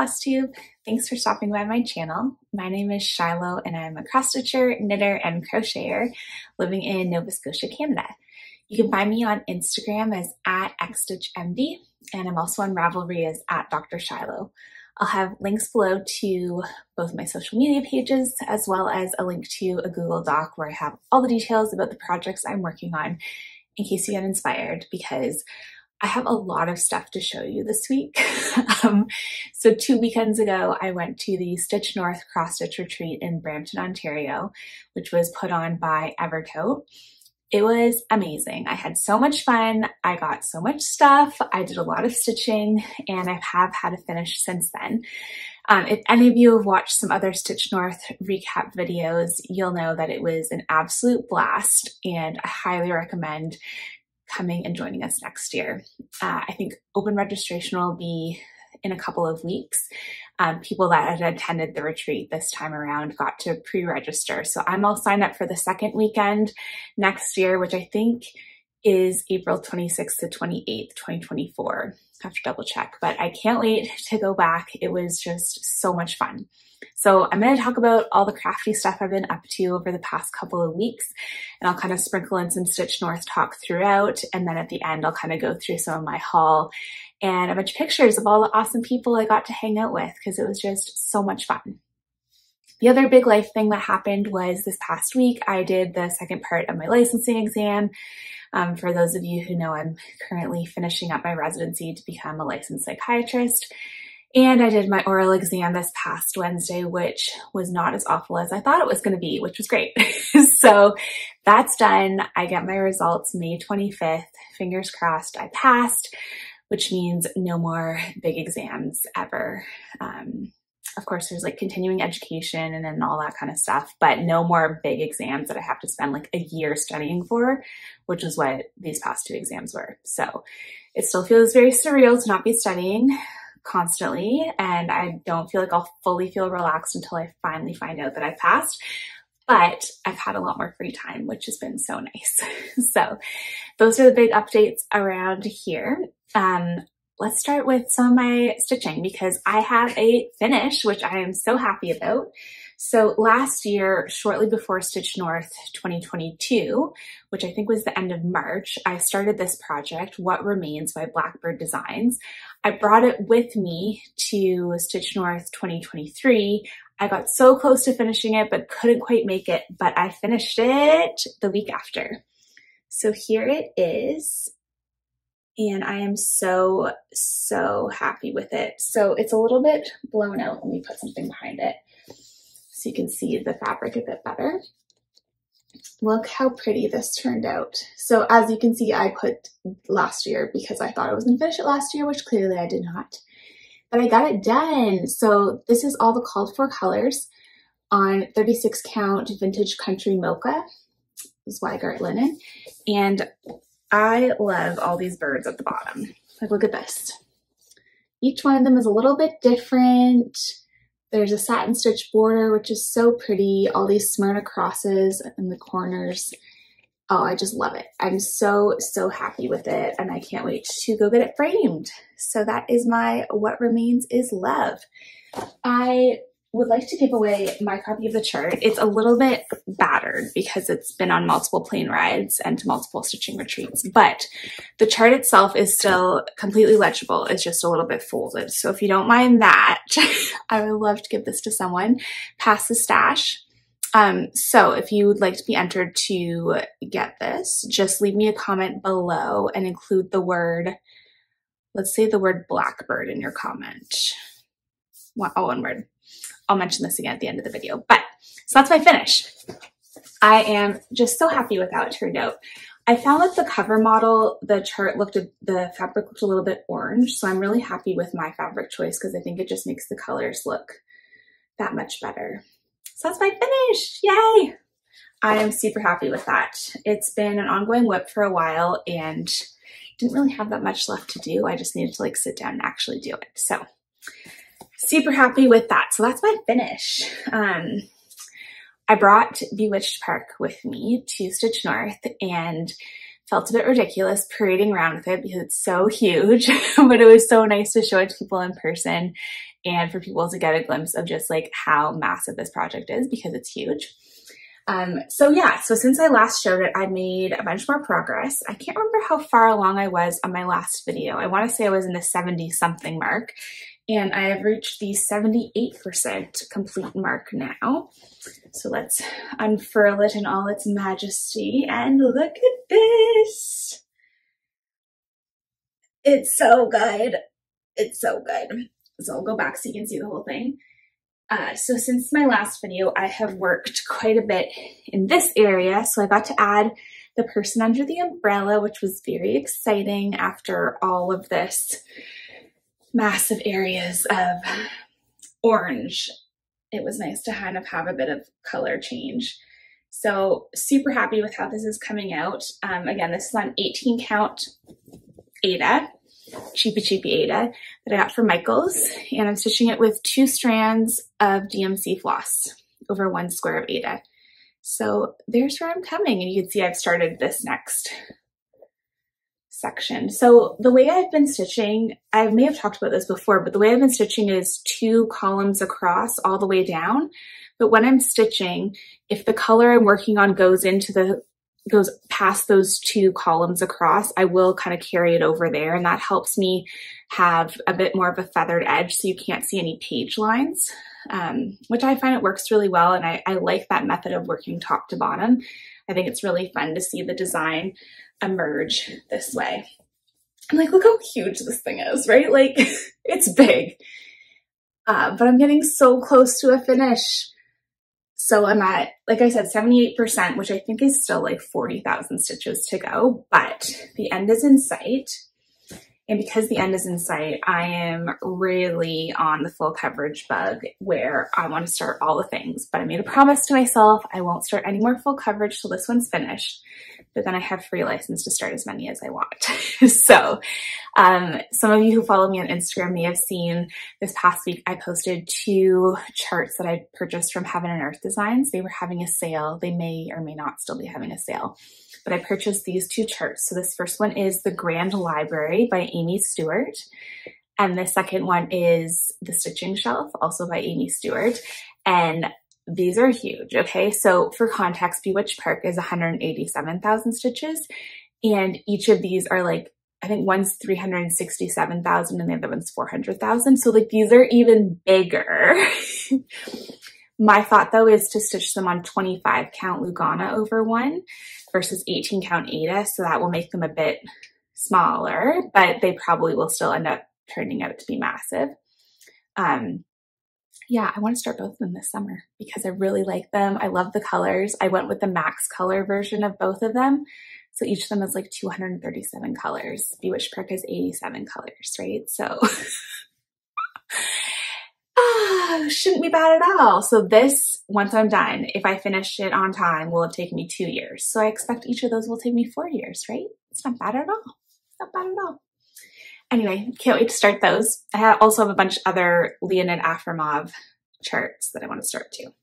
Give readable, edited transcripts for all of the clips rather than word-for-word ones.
Flosstube. Thanks for stopping by my channel. My name is Shiloh and I'm a cross stitcher, knitter, and crocheter living in Nova Scotia, Canada. You can find me on Instagram as @Xstitchmd, and I'm also on Ravelry as @Dr. Shiloh. I'll have links below to both my social media pages as well as a link to a Google Doc where I have all the details about the projects I'm working on in case you get inspired, because I have a lot of stuff to show you this week. So 2 weekends ago, I went to the Stitch North Cross Stitch Retreat in Brampton, Ontario, which was put on by Evertote. It was amazing. I had so much fun. I got so much stuff. I did a lot of stitching and I have had a finish since then. If any of you have watched some other Stitch North recap videos, you'll know that it was an absolute blast and I highly recommend coming and joining us next year. I think open registration will be in a couple of weeks. People that had attended the retreat this time around got to pre-register. So I'm all signed up for the second weekend next year, which I think is April 26th to 28th, 2024. I have to double check, but I can't wait to go back. It was just so much fun. So I'm going to talk about all the crafty stuff I've been up to over the past couple of weeks, and I'll kind of sprinkle in some Stitch North talk throughout. And then at the end, I'll kind of go through some of my haul and a bunch of pictures of all the awesome people I got to hang out with because it was just so much fun. The other big life thing that happened was this past week, I did the second part of my licensing exam. For those of you who know, I'm currently finishing up my residency to become a licensed psychiatrist. And I did my oral exam this past Wednesday, which was not as awful as I thought it was going to be, which was great. So that's done. I get my results May 25th. Fingers crossed I passed, which means no more big exams ever. Of course, there's like continuing education and then all that kind of stuff, but no more big exams that I have to spend like a year studying for, which is what these past 2 exams were. So it still feels very surreal to not be studying constantly, and I don't feel like I'll fully feel relaxed until I finally find out that I passed, but I've had a lot more free time, which has been so nice. So those are the big updates around here. Let's start with some of my stitching because I have a finish, which I am so happy about. So last year, shortly before Stitch North 2022, which I think was the end of March, I started this project, What Remains by BLACKBIRD Designs. I brought it with me to Stitch North 2023. I got so close to finishing it, but couldn't quite make it, but I finished it the week after. So here it is. And I am so, so happy with it. So it's a little bit blown out. Let me put something behind it so you can see the fabric a bit better. Look how pretty this turned out. So as you can see, I put last year because I thought I was gonna finish it last year, which clearly I did not. But I got it done. So this is all the called for colors on 36 count vintage country mocha, Zweigart linen. And I love all these birds at the bottom. Like, look at this. Each one of them is a little bit different. There's a satin stitch border, which is so pretty. All these Smyrna crosses in the corners. Oh, I just love it. I'm so, so happy with it. And I can't wait to go get it framed. So that is my What Remains is Love. I would like to give away my copy of the chart. It's a little bit battered because it's been on multiple plane rides and to multiple stitching retreats, but the chart itself is still completely legible. It's just a little bit folded. So if you don't mind that, I would love to give this to someone. Pass the stash. So if you would like to be entered to get this, just leave me a comment below and include the word, let's say the word Blackbird in your comment. One word. I'll mention this again at the end of the video, but so that's my finish. I am just so happy with how it turned out. I found that the cover model, the fabric looked a little bit orange, so I'm really happy with my fabric choice because I think it just makes the colors look that much better. So that's my finish, yay! I am super happy with that. It's been an ongoing whip for a while and didn't really have that much left to do. I just needed to like sit down and actually do it. So super happy with that. So that's my finish. I brought Bewitched Park with me to Stitch North and felt a bit ridiculous parading around with it because it's so huge, but it was so nice to show it to people in person and for people to get a glimpse of just like how massive this project is, because it's huge. So yeah, so since I last showed it, I made a bunch more progress. I can't remember how far along I was on my last video. I want to say I was in the 70 something mark, and I have reached the 78% complete mark now. So let's unfurl it in all its majesty and look at this. It's so good. It's so good. So I'll go back so you can see the whole thing. So since my last video, I have worked quite a bit in this area. So I got to add the person under the umbrella, which was very exciting after all of this massive areas of orange. It was nice to kind of have a bit of color change. So super happy with how this is coming out. Again, this is on 18 count Aida. Cheapy Aida that I got from Michaels, and I'm stitching it with 2 strands of DMC floss over 1 square of Aida. So there's where I'm coming, and you can see I've started this next section. So the way I've been stitching, I may have talked about this before, but the way I've been stitching is 2 columns across all the way down. But when I'm stitching, if the color I'm working on goes past those 2 columns across, I will kind of carry it over there, and that helps me have a bit more of a feathered edge so you can't see any page lines, which I find it works really well, and I like that method of working top to bottom. I think it's really fun to see the design emerge this way. I'm like, look how huge this thing is, right? Like, it's big, but I'm getting so close to a finish. So I'm at, like I said, 78%, which I think is still like 40,000 stitches to go, but the end is in sight. And because the end is in sight, I am really on the full coverage bug where I want to start all the things, but I made a promise to myself I won't start any more full coverage till this one's finished, but then I have free license to start as many as I want. So some of you who follow me on Instagram may have seen this past week I posted 2 charts that I purchased from Heaven and Earth Designs. They were having a sale. They may or may not still be having a sale, but I purchased these 2 charts. So this first one is The Grand Library by Amy Stewart, and the second one is The Stitching Shelf, also by Amy Stewart. And these are huge, okay? So for context, Bewitched Park is 187,000 stitches, and each of these are like, I think one's 367,000 and the other one's 400,000. So like these are even bigger. My thought though is to stitch them on 25 count Lugana over 1 versus 18 count Aida. So that will make them a bit smaller, but they probably will still end up turning out to be massive. Yeah, I want to start both of them this summer because I really like them. I love the colors. I went with the max color version of both of them. So each of them is like 237 colors. Bewitched Park has 87 colors, right? So shouldn't be bad at all. So this, once I'm done, if I finish it on time, will have taken me 2 years. So I expect each of those will take me 4 years, right? It's not bad at all. It's not bad at all. Anyway, can't wait to start those. I also have a bunch of other Leonid Afromov charts that I want to start too.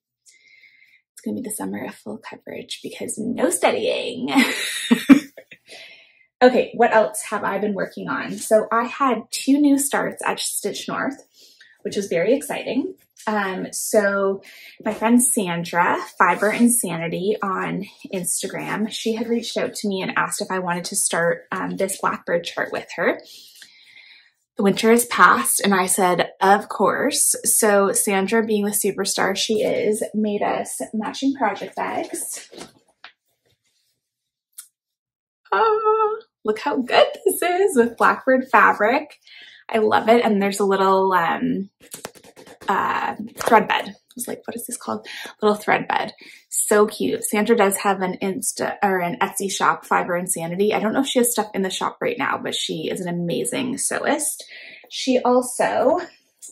It's going to be the summer of full coverage because no studying. Okay, what else have I been working on? So I had 2 new starts at Stitch North, which was very exciting. So my friend Sandra, Fiber Insanity on Instagram, she had reached out to me and asked if I wanted to start this Blackbird chart with her. The winter has passed and I said, of course. So Sandra, being the superstar she is, made us matching project bags. Oh, look how good this is with Blackbird fabric. I love it. And there's a little thread bed. I was like, what is this called? Little thread bed. So cute. Sandra does have an Etsy shop, Fiber Insanity. I don't know if she has stuff in the shop right now, but she is an amazing sewist. She also,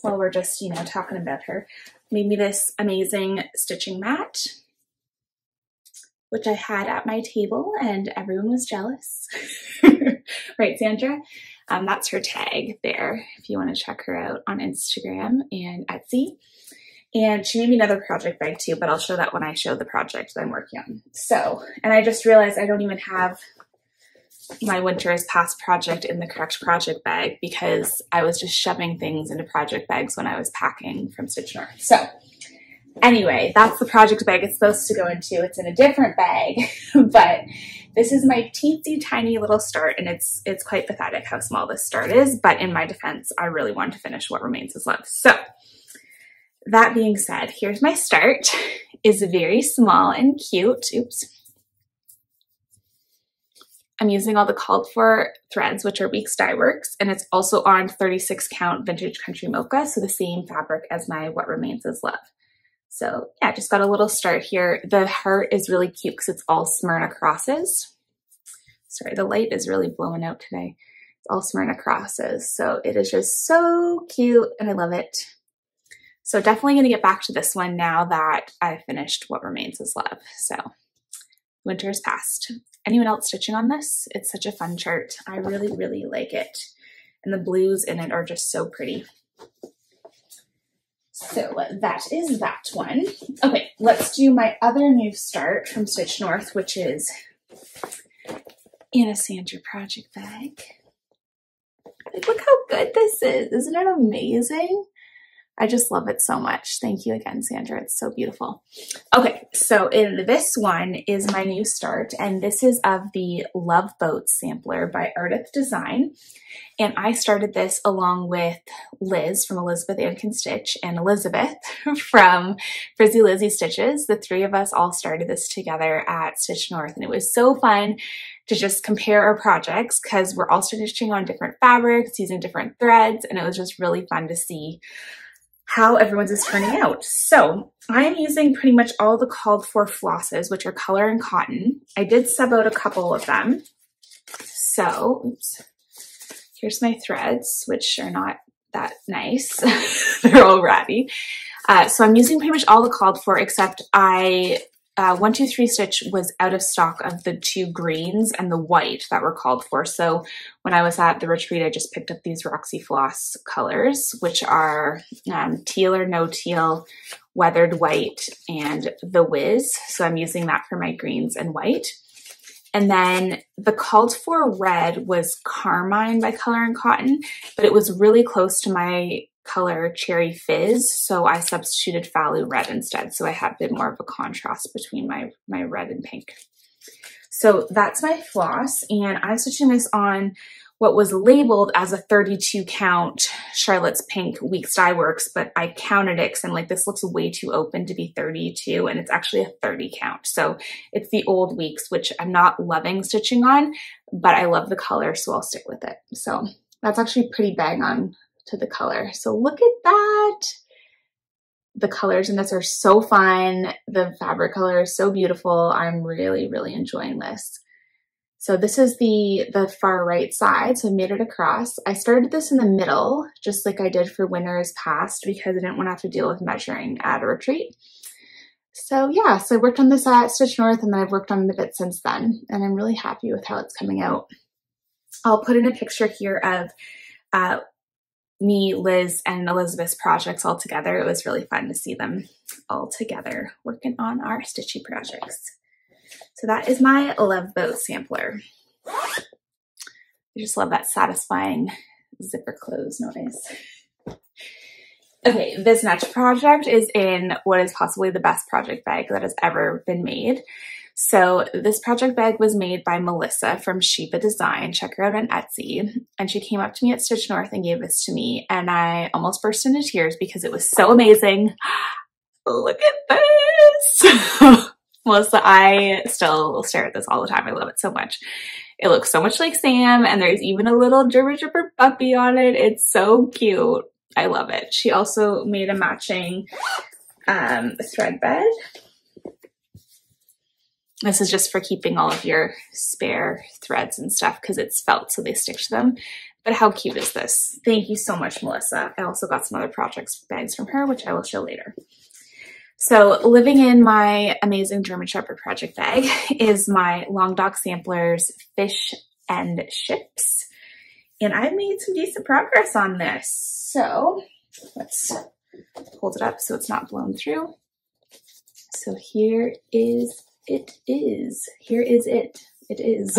while we're just, talking about her, made me this amazing stitching mat, which I had at my table and everyone was jealous. Right, Sandra? That's her tag there if you want to check her out on Instagram and Etsy. And she made me another project bag too, but I'll show that when I show the project that I'm working on. So, and I just realized I don't even have my winter is past project in the correct project bag because I was just shoving things into project bags when I was packing from Stitch North. So anyway, that's the project bag it's supposed to go into. It's in a different bag, but this is my teensy tiny little start, and it's quite pathetic how small this start is, but in my defense, I really want to finish What Remains Is Love. So that being said, here's my start. It's very small and cute. Oops. I'm using all the called for threads, which are Weeks Dye Works, and it's also on 36 count Vintage Country Mocha, so the same fabric as my What Remains Is Love. So yeah, just got a little start here. The heart is really cute because it's all Smyrna crosses. Sorry, the light is really blowing out today. It's all Smyrna crosses. So it is just so cute and I love it. So definitely gonna get back to this one now that I finished What Remains Is Love. So winter is past. Anyone else stitching on this? It's such a fun chart. I really, really like it. And the blues in it are just so pretty. So that is that one. Okay, let's do my other new start from Stitch North, which is in a Sandra project bag. Like, look how good this is. Isn't it amazing? I just love it so much. Thank you again, Sandra. It's so beautiful. Okay, so in this one is my new start, and this is of the Love Boat sampler by Ardith Design. And I started this along with Liz from Elizabeth and Can Stitch and Elizabeth from Frizzy Lizzy Stitches. The three of us all started this together at Stitch North, and it was so fun to just compare our projects because we're all stitching on different fabrics, using different threads, and it was just really fun to see how everyone's is turning out. So I am using pretty much all the called for flosses, which are color and cotton. I did sub out a couple of them. So, oops. Here's my threads, which are not that nice. They're all ratty. So I'm using pretty much all the called for, except 123 Stitch was out of stock of the two greens and the white that were called for. So when I was at the retreat, I just picked up these Roxy Floss colors, which are teal or no teal, weathered white, and the Whiz. So I'm using that for my greens and white. And then the called for red was Carmine by Color and Cotton, but it was really close to my color Cherry Fizz, so I substituted Falu Red instead. So I had a bit more of a contrast between my red and pink. So that's my floss, and I'm stitching this on what was labeled as a 32 count Charlotte's Pink Weeks Dye Works, but I counted it because I'm like, this looks way too open to be 32, and it's actually a 30 count. So it's the old Weeks, which I'm not loving stitching on, but I love the color, so I'll stick with it. So that's actually pretty bang on to the color. So look at that. The colors in this are so fun. The fabric color is so beautiful. I'm really, really enjoying this. So this is the far right side. So I made it across. I started this in the middle, just like I did for Winter's Past, because I didn't want to have to deal with measuring at a retreat. So yeah, so I worked on this at Stitch North, and then I've worked on it a bit since then, and I'm really happy with how it's coming out. I'll put in a picture here of me, Liz, and Elizabeth's projects all together. It was really fun to see them all together working on our stitchy projects. So that is my Love Boat sampler. I just love that satisfying zipper close noise. Okay, this next project is in what is possibly the best project bag that has ever been made. So this project bag was made by Melissa from Sheba Design. Check her out on Etsy. And she came up to me at Stitch North and gave this to me, and I almost burst into tears because it was so amazing. Look at this. Melissa, I still stare at this all the time. I love it so much. It looks so much like Sam, and there's even a little Dribber Dribber puppy on it. It's so cute. I love it. She also made a matching thread bed. This is just for keeping all of your spare threads and stuff because it's felt, so they stick to them. But how cute is this? Thank you so much, Melissa. I also got some other projects bags from her, which I will show later. So living in my amazing German Shepherd project bag is my Long Dock Samplers Fish and Ships. And I've made some decent progress on this. So let's hold it up so it's not blown through. So here is it. Here is it. It is.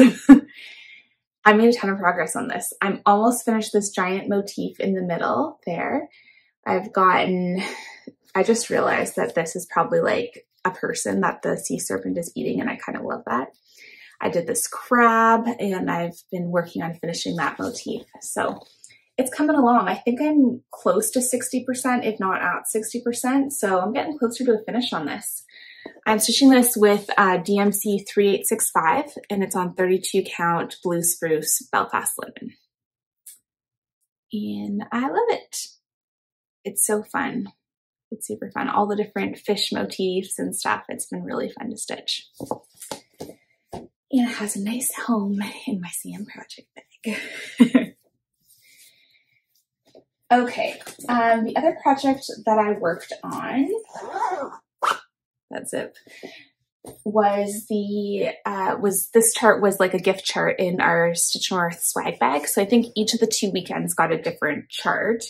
I made a ton of progress on this. I'm almost finished this giant motif in the middle there. I just realized that this is probably like a person that the sea serpent is eating, and I kind of love that. I did this crab, and I've been working on finishing that motif. So it's coming along. I think I'm close to 60%, if not at 60%. So I'm getting closer to a finish on this. I'm stitching this with DMC 3865, and it's on 32 count blue spruce Belfast linen. And I love it. It's so fun. It's super fun. All the different fish motifs and stuff. It's been really fun to stitch. And it has a nice home in my CM project bag. Okay, the other project that I worked on, that zip, was this chart was like a gift chart in our Stitch North swag bag. So I think each of the 2 weekends got a different chart.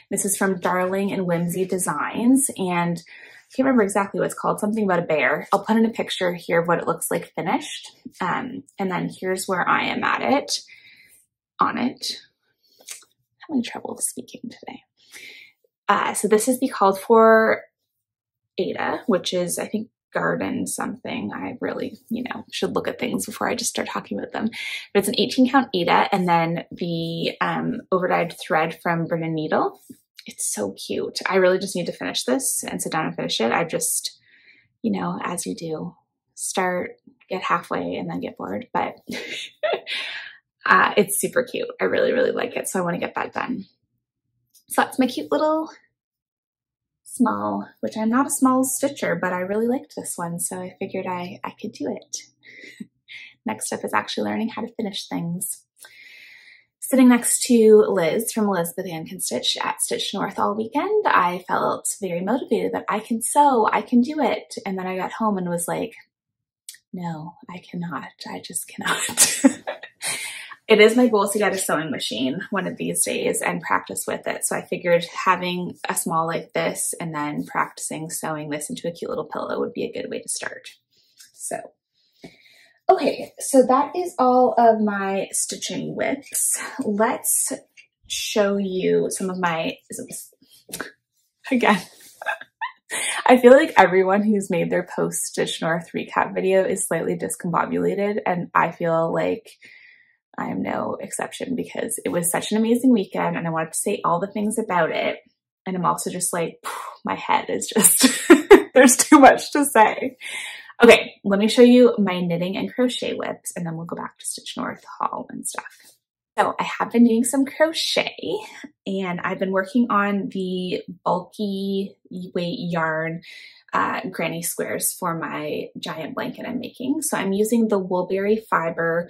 This is from Darling and Whimsy Designs, and I can't remember exactly what it's called, something about a bear. I'll put in a picture here of what it looks like finished. And then here's where I am at it, on it. I'm having trouble speaking today. So this is the called for Ada, which is, I think, garden something. I really, should look at things before I just start talking about them. But it's an 18 count Ada, and then the overdyed thread from Bring a Needle. It's so cute. I really just need to finish this and sit down and finish it. I just, as you do, start, get halfway, and then get bored. But it's super cute. I really, really like it. So I want to get that done. So that's my cute little small, which I'm not a small stitcher, but I really liked this one. So I figured I could do it. Next step is actually learning how to finish things. Sitting next to Liz from Elizabeth Ann Can Stitch at Stitch North all weekend, I felt very motivated that I can sew, I can do it. And then I got home and was like, no, I cannot. I just cannot. It is my goal to get a sewing machine one of these days and practice with it. So I figured having a small like this and then practicing sewing this into a cute little pillow would be a good way to start. So, okay, so that is all of my stitching whips. Let's show you some of my, again, I feel like everyone who's made their post Stitch North recap video is slightly discombobulated, and I feel like I am no exception because it was such an amazing weekend and I wanted to say all the things about it. And I'm also just like, my head is just, there's too much to say. Okay, let me show you my knitting and crochet whips, and then we'll go back to Stitch North haul and stuff. So I have been doing some crochet, and I've been working on the bulky weight yarn granny squares for my giant blanket I'm making. So I'm using the Woolberry Fiber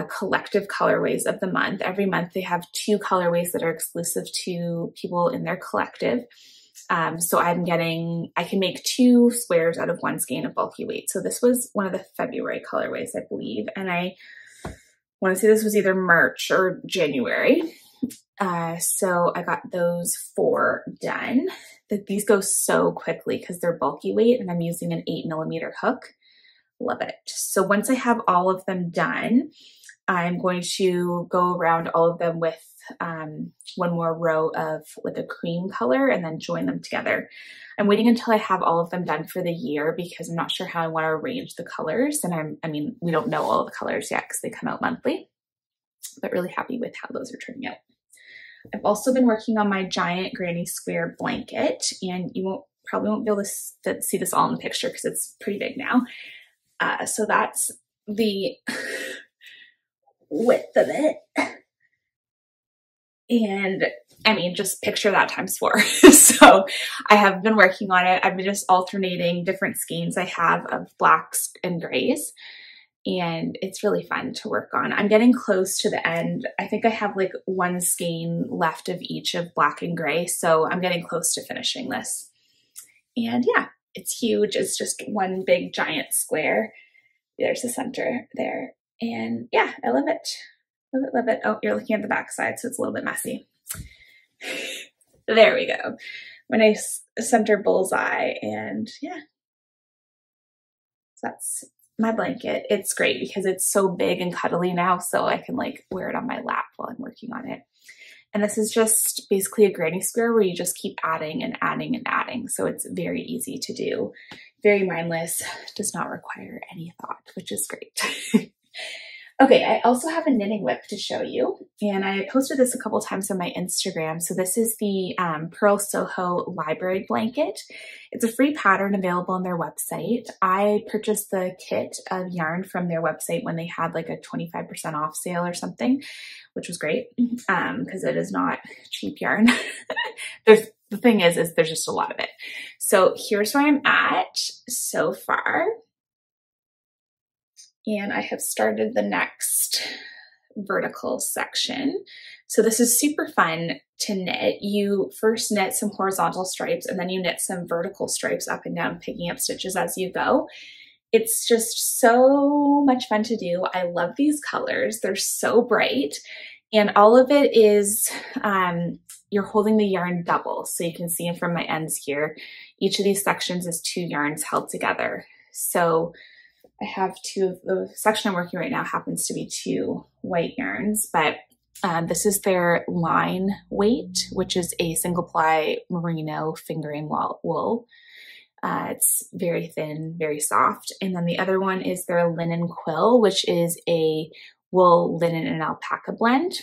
collective colorways of the month. Every month they have 2 colorways that are exclusive to people in their collective. So I can make 2 squares out of 1 skein of bulky weight. So this was one of the February colorways, I believe. And I want to say this was either March or January. So I got those 4 done. These go so quickly because they're bulky weight, and I'm using an 8mm hook. Love it. So once I have all of them done, I'm going to go around all of them with one more row of like a cream color and then join them together. I'm waiting until I have all of them done for the year because I'm not sure how I want to arrange the colors. And I mean, we don't know all the colors yet because they come out monthly, but really happy with how those are turning out. I've also been working on my giant granny square blanket, and you probably won't be able to see this all in the picture because it's pretty big now. So that's the width of it. And I mean, just picture that times 4. So I have been working on it. I've been just alternating different skeins I have of blacks and grays, and it's really fun to work on. I'm getting close to the end. I think I have like 1 skein left of each of black and gray. So I'm getting close to finishing this. And yeah, it's huge. It's just one big giant square. There's the center there. And yeah, I love it. Love it, love it. Oh, you're looking at the back side, so it's a little bit messy. There we go. My nice center bullseye. And yeah, so my blanket. It's great because it's so big and cuddly now, so I can like wear it on my lap while I'm working on it. And this is just basically a granny square where you just keep adding and adding and adding. So it's very easy to do, very mindless, does not require any thought, which is great. Okay, I also have a knitting whip to show you, and I posted this a couple times on my Instagram. So this is the Pearl Soho Library Blanket. It's a free pattern available on their website. I purchased the kit of yarn from their website when they had like a 25% off sale or something, which was great because it is not cheap yarn. The thing is there's just a lot of it. So here's where I'm at so far. And I have started the next vertical section. So this is super fun to knit. You first knit some horizontal stripes and then you knit some vertical stripes up and down, picking up stitches as you go. It's just so much fun to do. I love these colors. They're so bright. And all of it is, you're holding the yarn double. So you can see from my ends here, each of these sections is 2 yarns held together. So I have the section I'm working right now happens to be 2 white yarns, but this is their line weight, which is a single ply merino fingering wool. It's very thin, very soft. And then the other one is their linen quill, which is a wool, linen, and alpaca blend.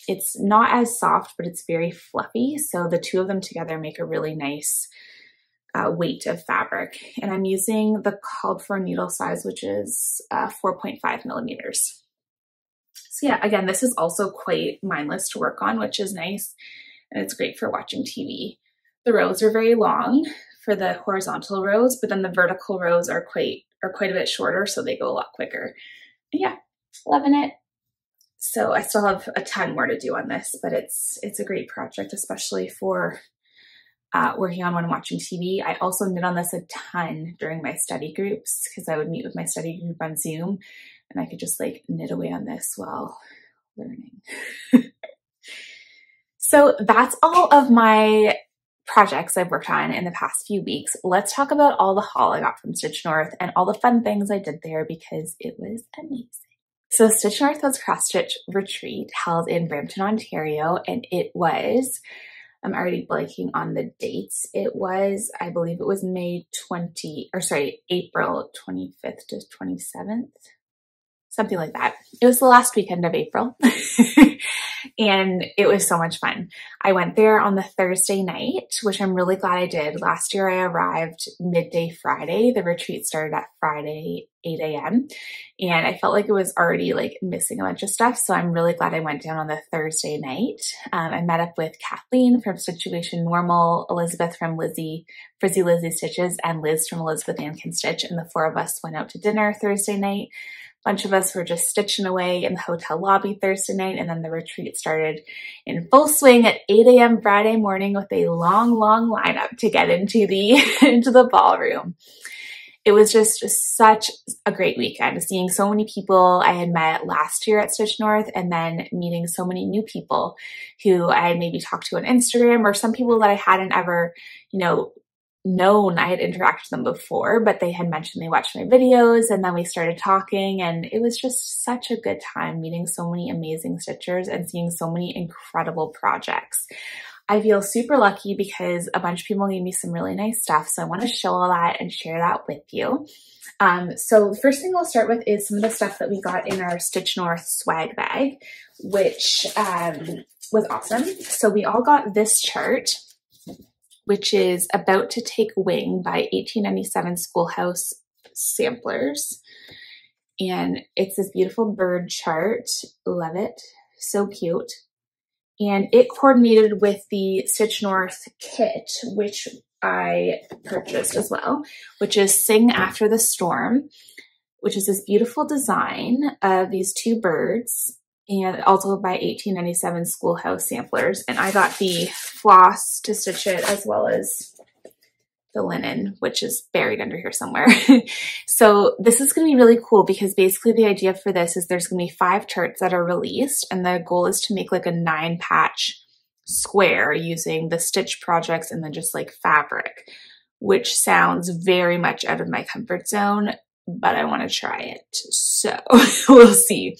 It's not as soft, but it's very fluffy. So the 2 of them together make a really nice weight of fabric. And I'm using the called for needle size, which is 4.5 millimeters. So yeah, again, this is also quite mindless to work on, which is nice. And it's great for watching TV. The rows are very long for the horizontal rows, but then the vertical rows are quite a bit shorter, so they go a lot quicker. And yeah, loving it. So I still have a ton more to do on this, but it's a great project, especially for working on when I'm watching TV. I also knit on this a ton during my study groups because I would meet with my study group on Zoom and I could just like knit away on this while learning. So that's all of my projects I've worked on in the past few weeks. Let's talk about all the haul I got from Stitch North and all the fun things I did there because it was amazing. So Stitch North was Cross Stitch Retreat held in Brampton, Ontario, and it was, I'm already blanking on the dates. It was, I believe it was April 25th to 27th, something like that. It was the last weekend of April and it was so much fun. I went there on the Thursday night, which I'm really glad I did. Last year I arrived midday Friday. The retreat started at Friday, 8 a.m. and I felt like it was already like missing a bunch of stuff. So I'm really glad I went down on the Thursday night. I met up with Kathleen from Situation Normal, Elizabeth from Frizzy Lizzie Stitches, and Liz from Elizabeth Ann Can Stitch. And the 4 of us went out to dinner Thursday night. A bunch of us were just stitching away in the hotel lobby Thursday night, and then the retreat started in full swing at 8 a.m. Friday morning with a long lineup to get into the ballroom. It was just such a great weekend, seeing so many people I had met last year at Stitch North and then meeting so many new people who I had maybe talked to on Instagram, or some people that I hadn't ever, known I had interacted with them before, but they had mentioned they watched my videos, and then we started talking, and it was just such a good time meeting so many amazing stitchers and seeing so many incredible projects. I feel super lucky because a bunch of people gave me some really nice stuff, so I want to show all that and share that with you. So the first thing I'll start with is some of the stuff that we got in our Stitch North swag bag, which was awesome. So we all got this chart, which is About to Take Wing by 1897 Schoolhouse Samplers. And it's this beautiful bird chart. Love it. So cute. And it coordinated with the Stitch North kit, which I purchased as well, which is Sing After the Storm, which is this beautiful design of these 2 birds, and also by 1897 Schoolhouse Samplers. And I got the floss to stitch it as well as the linen, which is buried under here somewhere. So this is going to be really cool because basically the idea for this is there's going to be 5 charts that are released, and the goal is to make like a 9-patch square using the stitch projects and then just like fabric, which sounds very much out of my comfort zone. but I want to try it. So we'll see.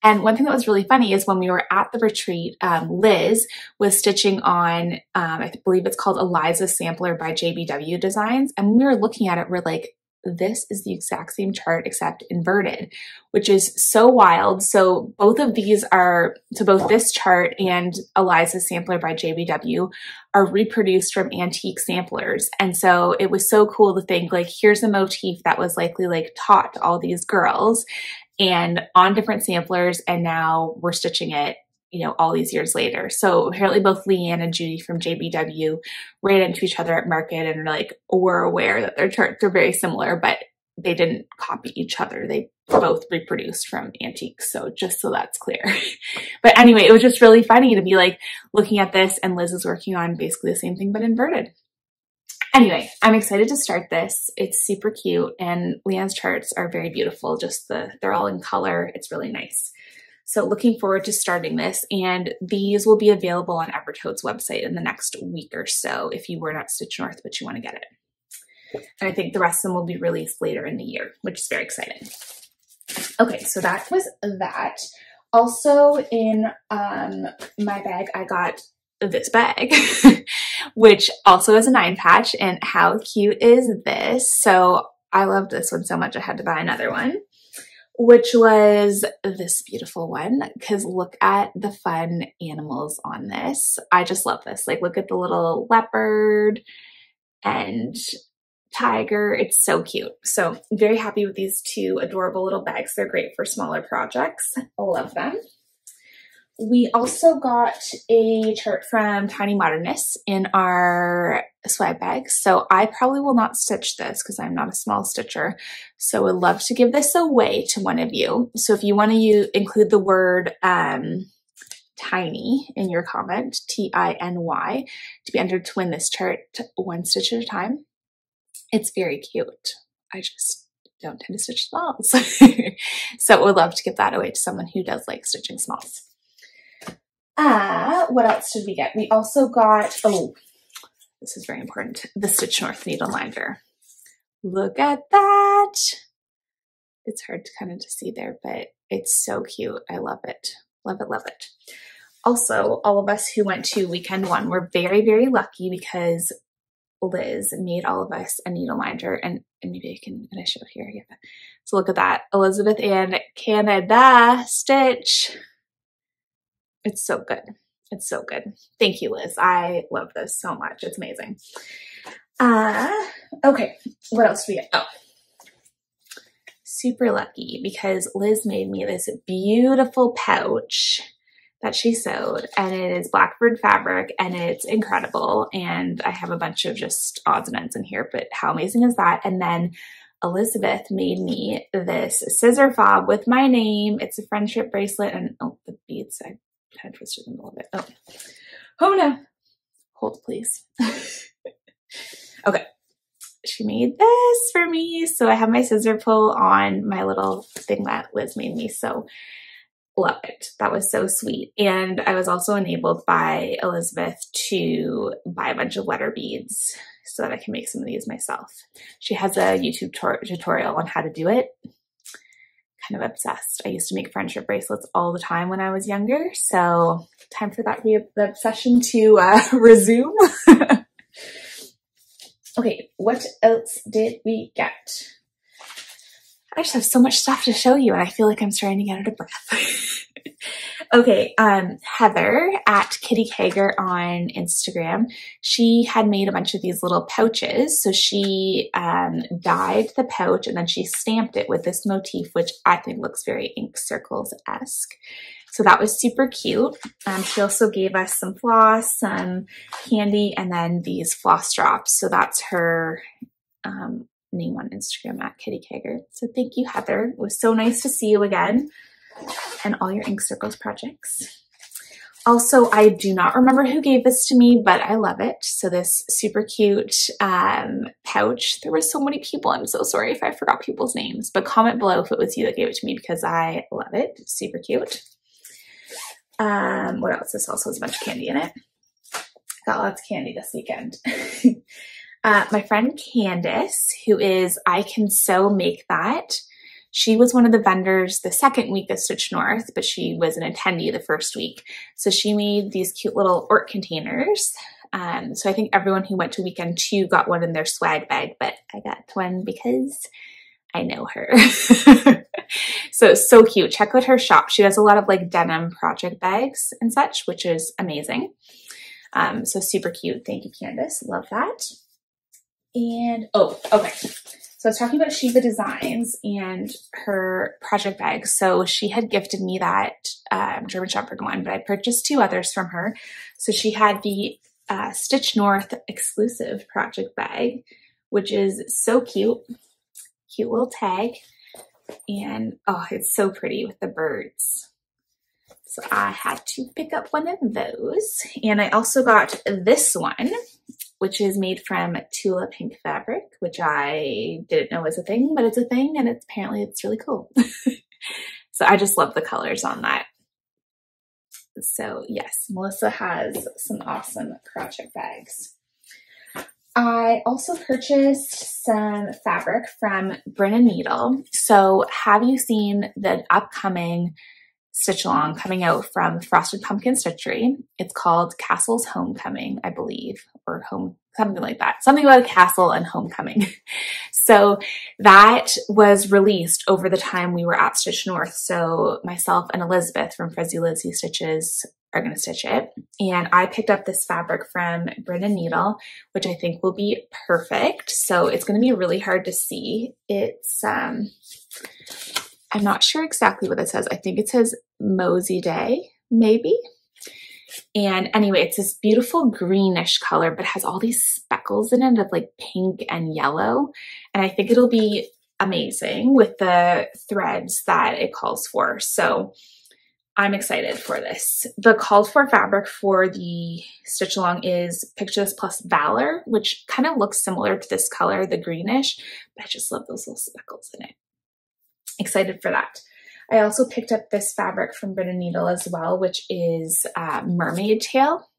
And one thing that was really funny is when we were at the retreat, Liz was stitching on, I believe it's called Eliza's Sampler by JBW Designs. And when we were looking at it, we're like, this is the exact same chart except inverted, which is so wild. So both of these are, so both this chart and Eliza's Sampler by JBW are reproduced from antique samplers. And so it was so cool to think like, here's a motif that was likely like taught to all these girls and on different samplers. And now we're stitching it, you know, all these years later. So apparently both Leanne and Judy from JBW ran into each other at market and like were aware that their charts are very similar, but they didn't copy each other. They both reproduced from antiques. So just so that's clear. But anyway, it was just really funny to be like looking at this and Liz is working on basically the same thing, but inverted. Anyway, I'm excited to start this. It's super cute and Leanne's charts are very beautiful. Just they're all in color. It's really nice. So looking forward to starting this, and these will be available on Evertote's website in the next week or so if you were not Stitch North but you want to get it. And I think the rest of them will be released later in the year, which is very exciting. Okay, so that was that. Also in my bag, I got this bag, which also is a 9 patch, and how cute is this? So I love this one so much I had to buy another one, which was this beautiful one, because look at the fun animals on this. I just love this. Like, look at the little leopard and tiger. It's so cute. So very happy with these two adorable little bags. They're great for smaller projects. I love them. We also got a chart from Tiny Modernists in our swag bag. So I probably will not stitch this because I'm not a small stitcher. So I would love to give this away to one of you. So if you want to include the word tiny in your comment, T-I-N-Y, to be entered to win this chart one stitch at a time. It's very cute. I just don't tend to stitch smalls. So I would love to give that away to someone who does like stitching smalls. What else did we get? We also got, oh, this is very important, the Stitch North needle minder. Look at that. It's hard to kind of to see there, but it's so cute. I love it. Love it, love it. Also, all of us who went to weekend one were very, very lucky because Liz made all of us a needle minder, and maybe can I show it here? Yeah. So look at that. Elizabeth and Canada stitch. It's so good. It's so good. Thank you, Liz. I love this so much. It's amazing. Okay. What else do we get? Oh, super lucky because Liz made me this beautiful pouch that she sewed, and it is Blackbird fabric and it's incredible. And I have a bunch of just odds and ends in here, but how amazing is that? And then Elizabeth made me this scissor fob with my name. It's a friendship bracelet, and oh, the beads, I kind of twisted them a little bit. Oh, oh no. Hold, please. Okay. She made this for me. So I have my scissor pull on my little thing that Liz made me. So love it. That was so sweet. And I was also enabled by Elizabeth to buy a bunch of letter beads so that I can make some of these myself. She has a YouTube tutorial on how to do it. Kind of obsessed. I used to make friendship bracelets all the time when I was younger. So time for that the obsession to resume. Okay, what else did we get? I just have so much stuff to show you and I feel like I'm starting to get out of breath. Okay, Heather at Kitty Kager on Instagram, she had made a bunch of these little pouches. So she dyed the pouch and then she stamped it with this motif, which I think looks very ink circles-esque. So that was super cute. She also gave us some floss, some candy, and then these floss drops. So that's her name on Instagram at Kitty Kager. So thank you, Heather. It was so nice to see you again and all your ink circles projects. Also, I do not remember who gave this to me, but I love it. So this super cute pouch. There were so many people. I'm so sorry if I forgot people's names, but comment below if it was you that gave it to me because I love it. Super cute. What else? This also has a bunch of candy in it. Got lots of candy this weekend. My friend Candice, who is I Can Sew Make That. She was one of the vendors the second week of Stitch North, but she was an attendee the first week. So she made these cute little Ort containers. So I think everyone who went to weekend 2 got one in their swag bag, but I got one because I know her. So it's so cute. Check out her shop. She does a lot of like denim project bags and such, which is amazing. So super cute. Thank you, Candice. Love that. And, oh, okay. So I was talking about Shiva Designs and her project bags. So she had gifted me that German Shepherd one, but I purchased 2 others from her. So she had the Stitch North exclusive project bag, which is so cute. Cute little tag. And oh, it's so pretty with the birds. So I had to pick up one of those. And I also got this one, which is made from Tula Pink fabric, which I didn't know was a thing, but it's a thing, and apparently it's really cool. So I just love the colors on that. So yes, Melissa has some awesome project bags. I also purchased some fabric from Brin & Needle. So have you seen the upcoming stitch along coming out from Frosted Pumpkin Stitchery? It's called Castle's Homecoming, I believe, or something like that. Something about a castle and homecoming. So that was released over the time we were at Stitch North. So myself and Elizabeth from Frizzy Lizzy Stitches are going to stitch it. And I picked up this fabric from Brin & Needle, which I think will be perfect. So it's going to be really hard to see. It's, I'm not sure exactly what it says. I think it says Mosey Day, maybe. And anyway, it's this beautiful greenish color, but has all these speckles in it of like pink and yellow. And I think it'll be amazing with the threads that it calls for. So I'm excited for this. The called for fabric for the stitch along is Pictures Plus Valor, which kind of looks similar to this color, the greenish, but I just love those little speckles in it. Excited for that. I also picked up this fabric from Brin & Needle as well, which is Mermaid Tail.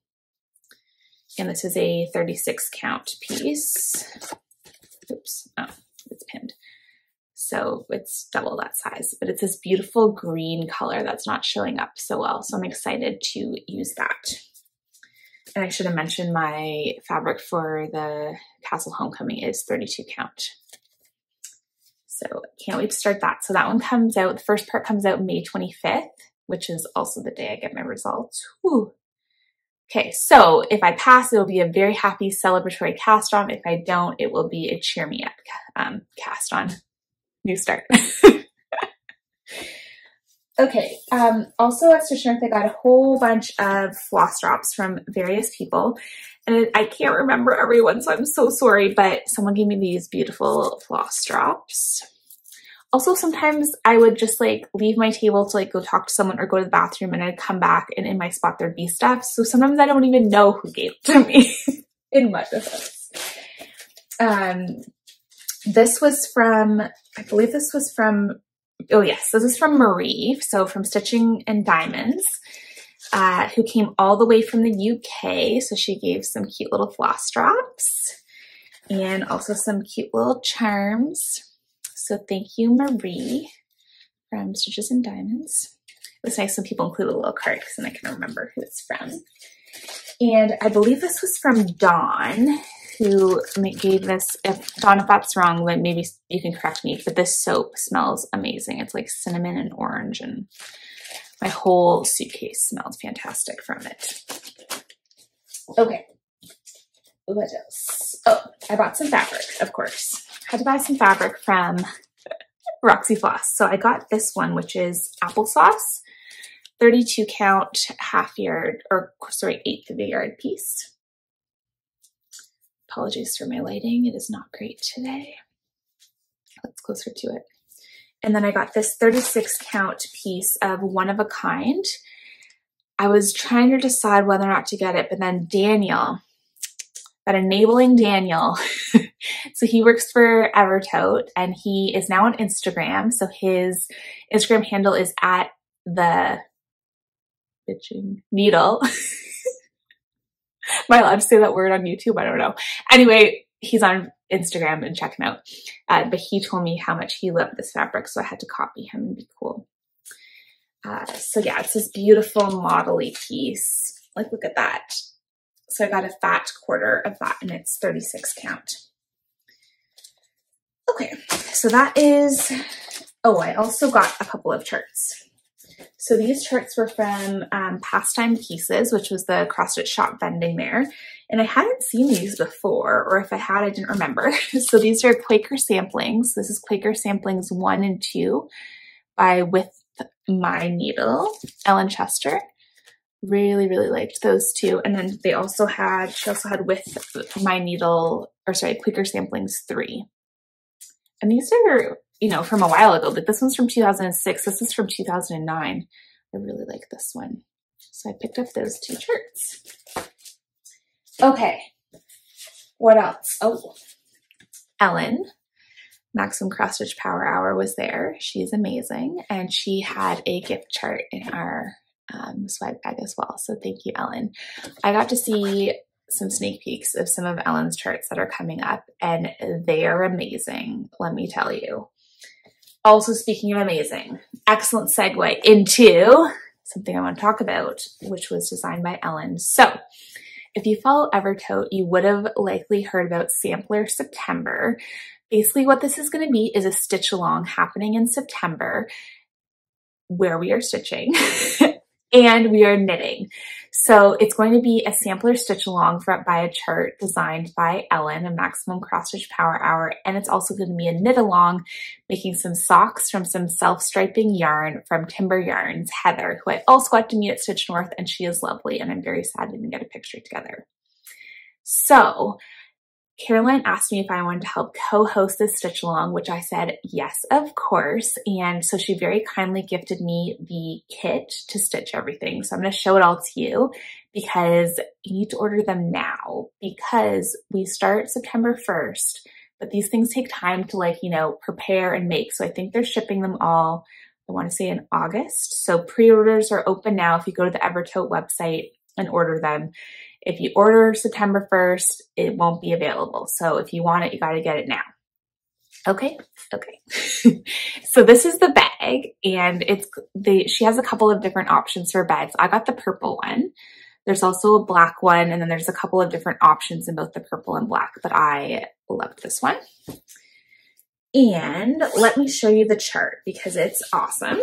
And this is a 36 count piece. Oops, oh, it's pinned. So it's double that size, but it's this beautiful green color that's not showing up so well. So I'm excited to use that. And I should have mentioned my fabric for the Castle Homecoming is 32 count. So can't wait to start that. So that one comes out, the first part comes out May 25th, which is also the day I get my results. Whew. Okay, so if I pass, it will be a very happy celebratory cast on. If I don't, it will be a cheer me up cast on. New start. Okay, also at Stitch North, I got a whole bunch of floss drops from various people. And I can't remember everyone, so I'm so sorry, but someone gave me these beautiful floss drops. Also, sometimes I would just like leave my table to like go talk to someone or go to the bathroom, and I'd come back and in my spot there'd be stuff. So sometimes I don't even know who gave it to me in my defense. This was from, I believe this was from, oh yes, this is from Marie, so from Stitching and Diamonds, who came all the way from the UK. So she gave some cute little floss drops and also some cute little charms. So thank you, Marie, from Stitches and Diamonds. It was nice when people include a little card because then I can remember who it's from. And I believe this was from Dawn, who gave this. Dawn, if that's wrong, then maybe you can correct me, but this soap smells amazing. It's like cinnamon and orange, and my whole suitcase smells fantastic from it. Okay, what else? Oh, I bought some fabric, of course. Had to buy some fabric from Roxy Floss. So I got this one, which is applesauce, 32 count half yard, or sorry, 1/8 of a yard piece. Apologies for my lighting. It is not great today. Let's closer to it. And then I got this 36 count piece of One of a Kind. I was trying to decide whether or not to get it, but then Daniel, that enabling Daniel, so he works for Evertote and he is now on Instagram. So his Instagram handle is at the Stitching Needle. Am I allowed to say that word on YouTube? I don't know. Anyway, he's on Instagram and check him out. But he told me how much he loved this fabric, so I had to copy him and be cool. So yeah, it's this beautiful model-y piece. Like, look at that. So I got a fat quarter of that, and it's 36 count. Okay, so that is, oh, I also got a couple of charts. So these charts were from Pastime Pieces, which was the cross-stitch shop vending there. And I hadn't seen these before, or if I had, I didn't remember. So these are Quaker samplings. This is Quaker samplings 1 and 2 by With My Needle, Ellen Chester. Really, really liked those two. And then they also had, she also had With My Needle, or sorry, Quaker samplings 3. And these are, you know, from a while ago. Like, this one's from 2006. This is from 2009. I really like this one. So I picked up those 2 charts. Okay. What else? Oh, Ellen, Maximum Cross Stitch Power Hour, was there. She's amazing. And she had a gift chart in our swag bag as well. So thank you, Ellen. I got to see some sneak peeks of some of Ellen's charts that are coming up, and they are amazing, let me tell you. Also, speaking of amazing, excellent segue into something I want to talk about, which was designed by Ellen. So if you follow Evertote, you would have likely heard about Sampler September. Basically what this is going to be is a stitch along happening in September where we are stitching and we are knitting. So it's going to be a sampler stitch along by a chart designed by Ellen, a Maximum Cross Stitch Power Hour. And it's also going to be a knit along, making some socks from some self-striping yarn from Timber Yarns, Heather, who I also got to meet at Stitch North, and she is lovely. And I'm very sad we didn't get a picture together. So Caroline asked me if I wanted to help co-host this stitch along, which I said, yes, of course. And so she very kindly gifted me the kit to stitch everything. So I'm going to show it all to you because you need to order them now because we start September 1st, but these things take time to, like, you know, prepare and make. So I think they're shipping them all, I want to say, in August. So pre-orders are open now if you go to the Evertote website and order them. If you order September 1st, it won't be available. So if you want it, you got to get it now. Okay. Okay. So this is the bag, and she has a couple of different options for bags. I got the purple one. There's also a black one, and then there's a couple of different options in both the purple and black, but I loved this one. And let me show you the chart because it's awesome.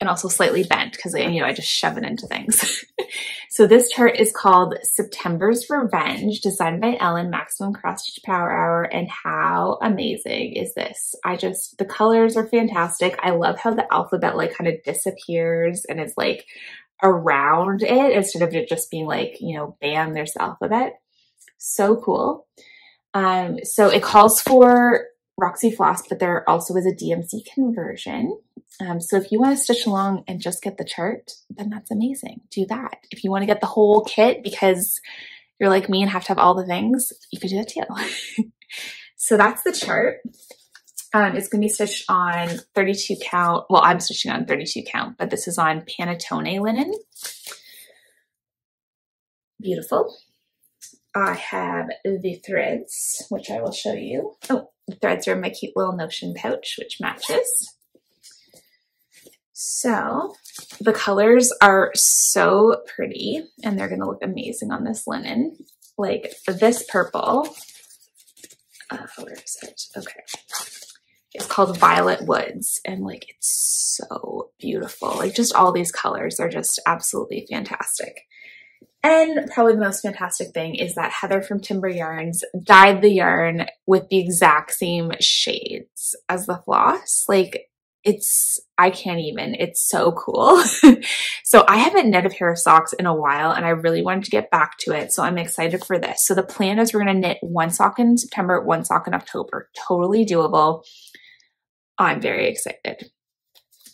And also slightly bent because, you know, I just shove it into things. So this chart is called September's Revenge, designed by Ellen, Maximum Cross Stitch Power Hour. And how amazing is this? The colors are fantastic. I love how the alphabet like kind of disappears and is like around it instead of it just being like, you know, bam, there's the alphabet. So cool. So it calls for Roxy Floss, but there also is a DMC conversion. So if you want to stitch along and just get the chart, then that's amazing. Do that. If you want to get the whole kit because you're like me and have to have all the things, you could do that too. So that's the chart. It's going to be stitched on 32 count. Well, I'm stitching on 32 count, but this is on Panettone linen. Beautiful. I have the threads, which I will show you. Oh, the threads are in my cute little Notion pouch, which matches. So the colors are so pretty, and they're going to look amazing on this linen. Like this purple, where is it? Okay. It's called Violet Woods, and like it's so beautiful. Like just all these colors are just absolutely fantastic. And probably the most fantastic thing is that Heather from Timber Yarns dyed the yarn with the exact same shades as the floss. Like I can't even, it's so cool. So I haven't knit a pair of socks in a while, and I really wanted to get back to it. So I'm excited for this. So the plan is we're going to knit 1 sock in September, 1 sock in October. Totally doable. I'm very excited.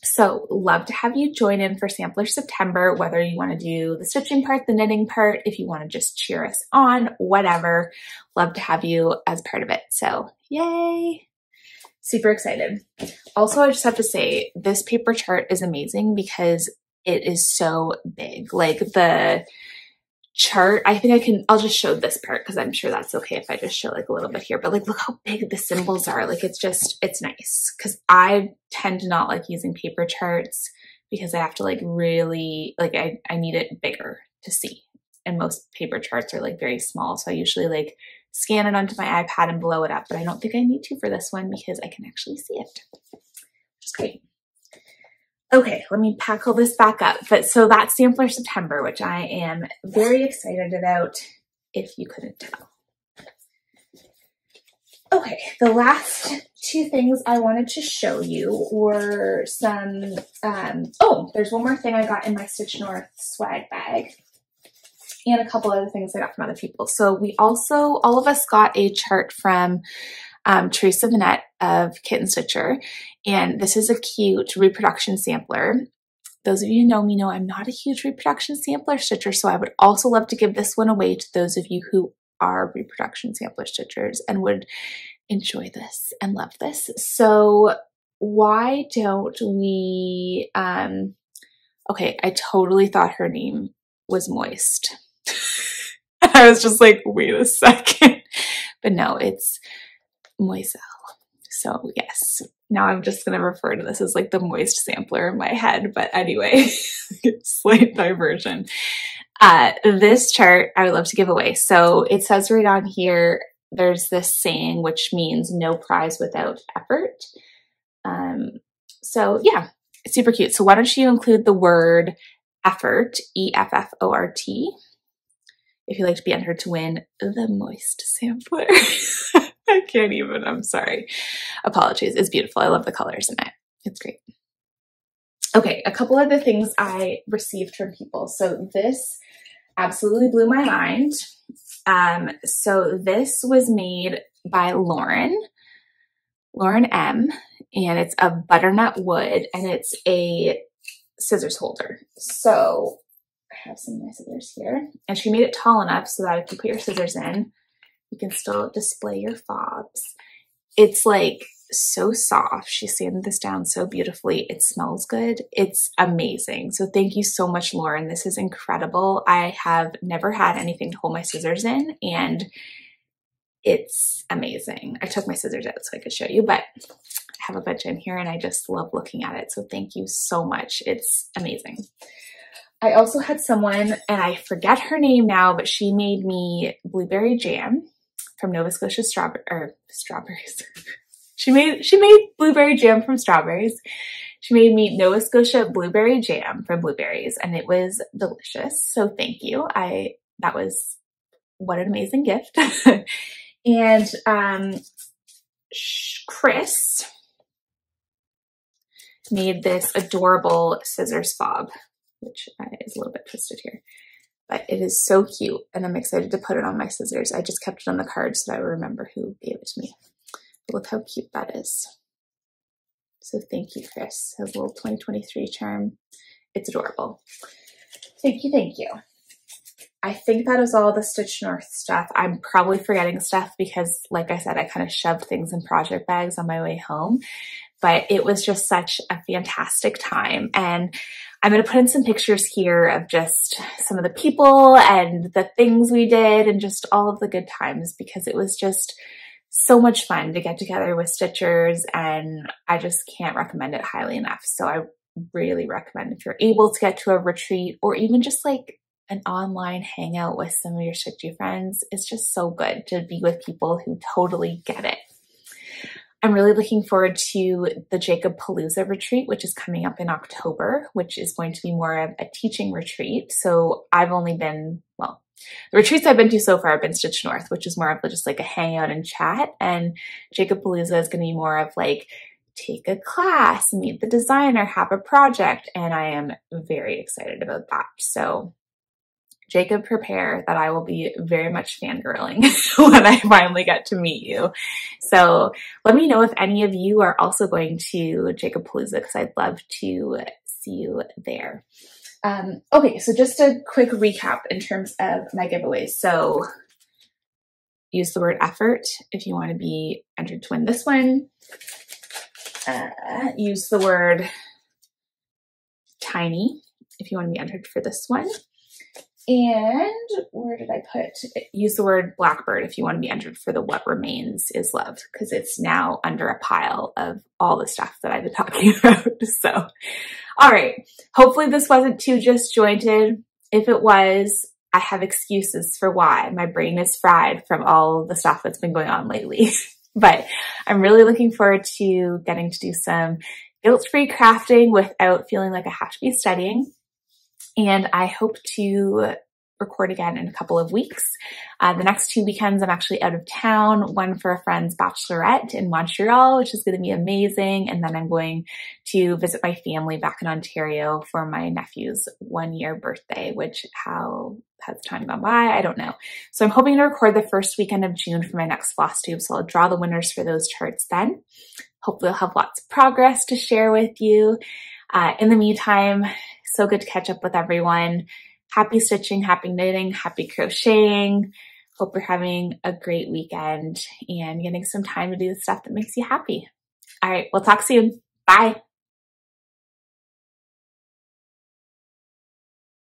So love to have you join in for Sampler September, whether you want to do the stitching part, the knitting part, if you want to just cheer us on, whatever. Love to have you as part of it. So yay. Super excited. Also, I just have to say this paper chart is amazing because it is so big. Like the chart. I think I'll just show this part because I'm sure that's okay if I just show like a little bit here, but like, look how big the symbols are. Like, it's nice because I tend to not like using paper charts because I have to like really, like I need it bigger to see. And most paper charts are like very small. So I usually like scan it onto my iPad and blow it up, but I don't think I need to for this one because I can actually see it, which is great. Okay, let me pack all this back up. But so that's Sampler September, which I am very excited about, if you couldn't tell. Okay, the last two things I wanted to show you were some, oh, there's one more thing I got in my Stitch North swag bag and a couple other things I got from other people. So we also, all of us got a chart from Teresa Vanette of Kitten Stitcher, and this is a cute reproduction sampler. Those of you who know me know I'm not a huge reproduction sampler stitcher, so I would also love to give this one away to those of you who are reproduction sampler stitchers and would enjoy this and love this. So why don't we, okay, I totally thought her name was Moist. I was just like, wait a second. But no, it's Moiselle. So yes, now I'm just going to refer to this as like the Moist sampler in my head. But anyway, slight diversion. This chart I would love to give away. So it says right on here, there's this saying, which means no prize without effort. So yeah, it's super cute. So why don't you include the word effort, E-F-F-O-R-T, if you'd like to be entered to win the Moist sampler. I can't even, I'm sorry. Apologies. It's beautiful. I love the colors in it. It's great. Okay, a couple other things I received from people. So this absolutely blew my mind. So this was made by Lauren M, and it's a butternut wood, and it's a scissors holder. So I have some of my scissors here, and she made it tall enough so that if you put your scissors in, you can still display your fobs. It's like so soft. She sanded this down so beautifully. It smells good. It's amazing. So thank you so much, Lauren. This is incredible. I have never had anything to hold my scissors in, and it's amazing. I took my scissors out so I could show you, but I have a bunch in here and I just love looking at it. So thank you so much. It's amazing. I also had someone, and I forget her name now, but she made me blueberry jam from Nova Scotia strawberries. She made blueberry jam from strawberries. She made me Nova Scotia blueberry jam from blueberries, and it was delicious. So thank you. That was, what an amazing gift. And Chris made this adorable scissors fob, which is a little bit twisted here, but it is so cute, and I'm excited to put it on my scissors. I just kept it on the card so I would remember who gave it to me. But look how cute that is. So thank you, Chris. It has a little 2023 charm. It's adorable. Thank you, thank you. I think that is all the Stitch North stuff. I'm probably forgetting stuff because, like I said, I kind of shoved things in project bags on my way home, but it was just such a fantastic time. And I'm going to put in some pictures here of just some of the people and the things we did and just all of the good times, because it was just so much fun to get together with Stitchers, and I just can't recommend it highly enough. So I really recommend, if you're able to get to a retreat or even just like an online hangout with some of your Stitchy friends, it's just so good to be with people who totally get it. I'm really looking forward to the Jacob Palooza retreat, which is coming up in October, which is going to be more of a teaching retreat. So I've only been, well, the retreats I've been to so far have been Stitch North, which is more of just like a hangout and chat. And Jacob Palooza is going to be more of like, take a class, meet the designer, have a project. And I am very excited about that. So Jacob, prepare that I will be very much fangirling when I finally get to meet you. So let me know if any of you are also going to Jacob Palooza, because I'd love to see you there. Okay, so just a quick recap in terms of my giveaways. So use the word effort if you want to be entered to win this one. Use the word tiny if you want to be entered for this one. And where did I put? Use the word Blackbird if you want to be entered for the What Remains is Love, because it's now under a pile of all the stuff that I've been talking about. So, all right. Hopefully this wasn't too disjointed. If it was, I have excuses for why. My brain is fried from all the stuff that's been going on lately. But I'm really looking forward to getting to do some guilt-free crafting without feeling like I have to be studying. And I hope to record again in a couple of weeks. The next 2 weekends, I'm actually out of town, one for a friend's bachelorette in Montreal, which is going to be amazing. And then I'm going to visit my family back in Ontario for my nephew's 1-year birthday, which how has time gone by? I don't know. So I'm hoping to record the first weekend of June for my next Flosstube. So I'll draw the winners for those charts then. Hopefully I'll have lots of progress to share with you. In the meantime, so good to catch up with everyone. Happy stitching, happy knitting, happy crocheting. Hope you're having a great weekend and getting some time to do the stuff that makes you happy. All right, we'll talk soon. Bye.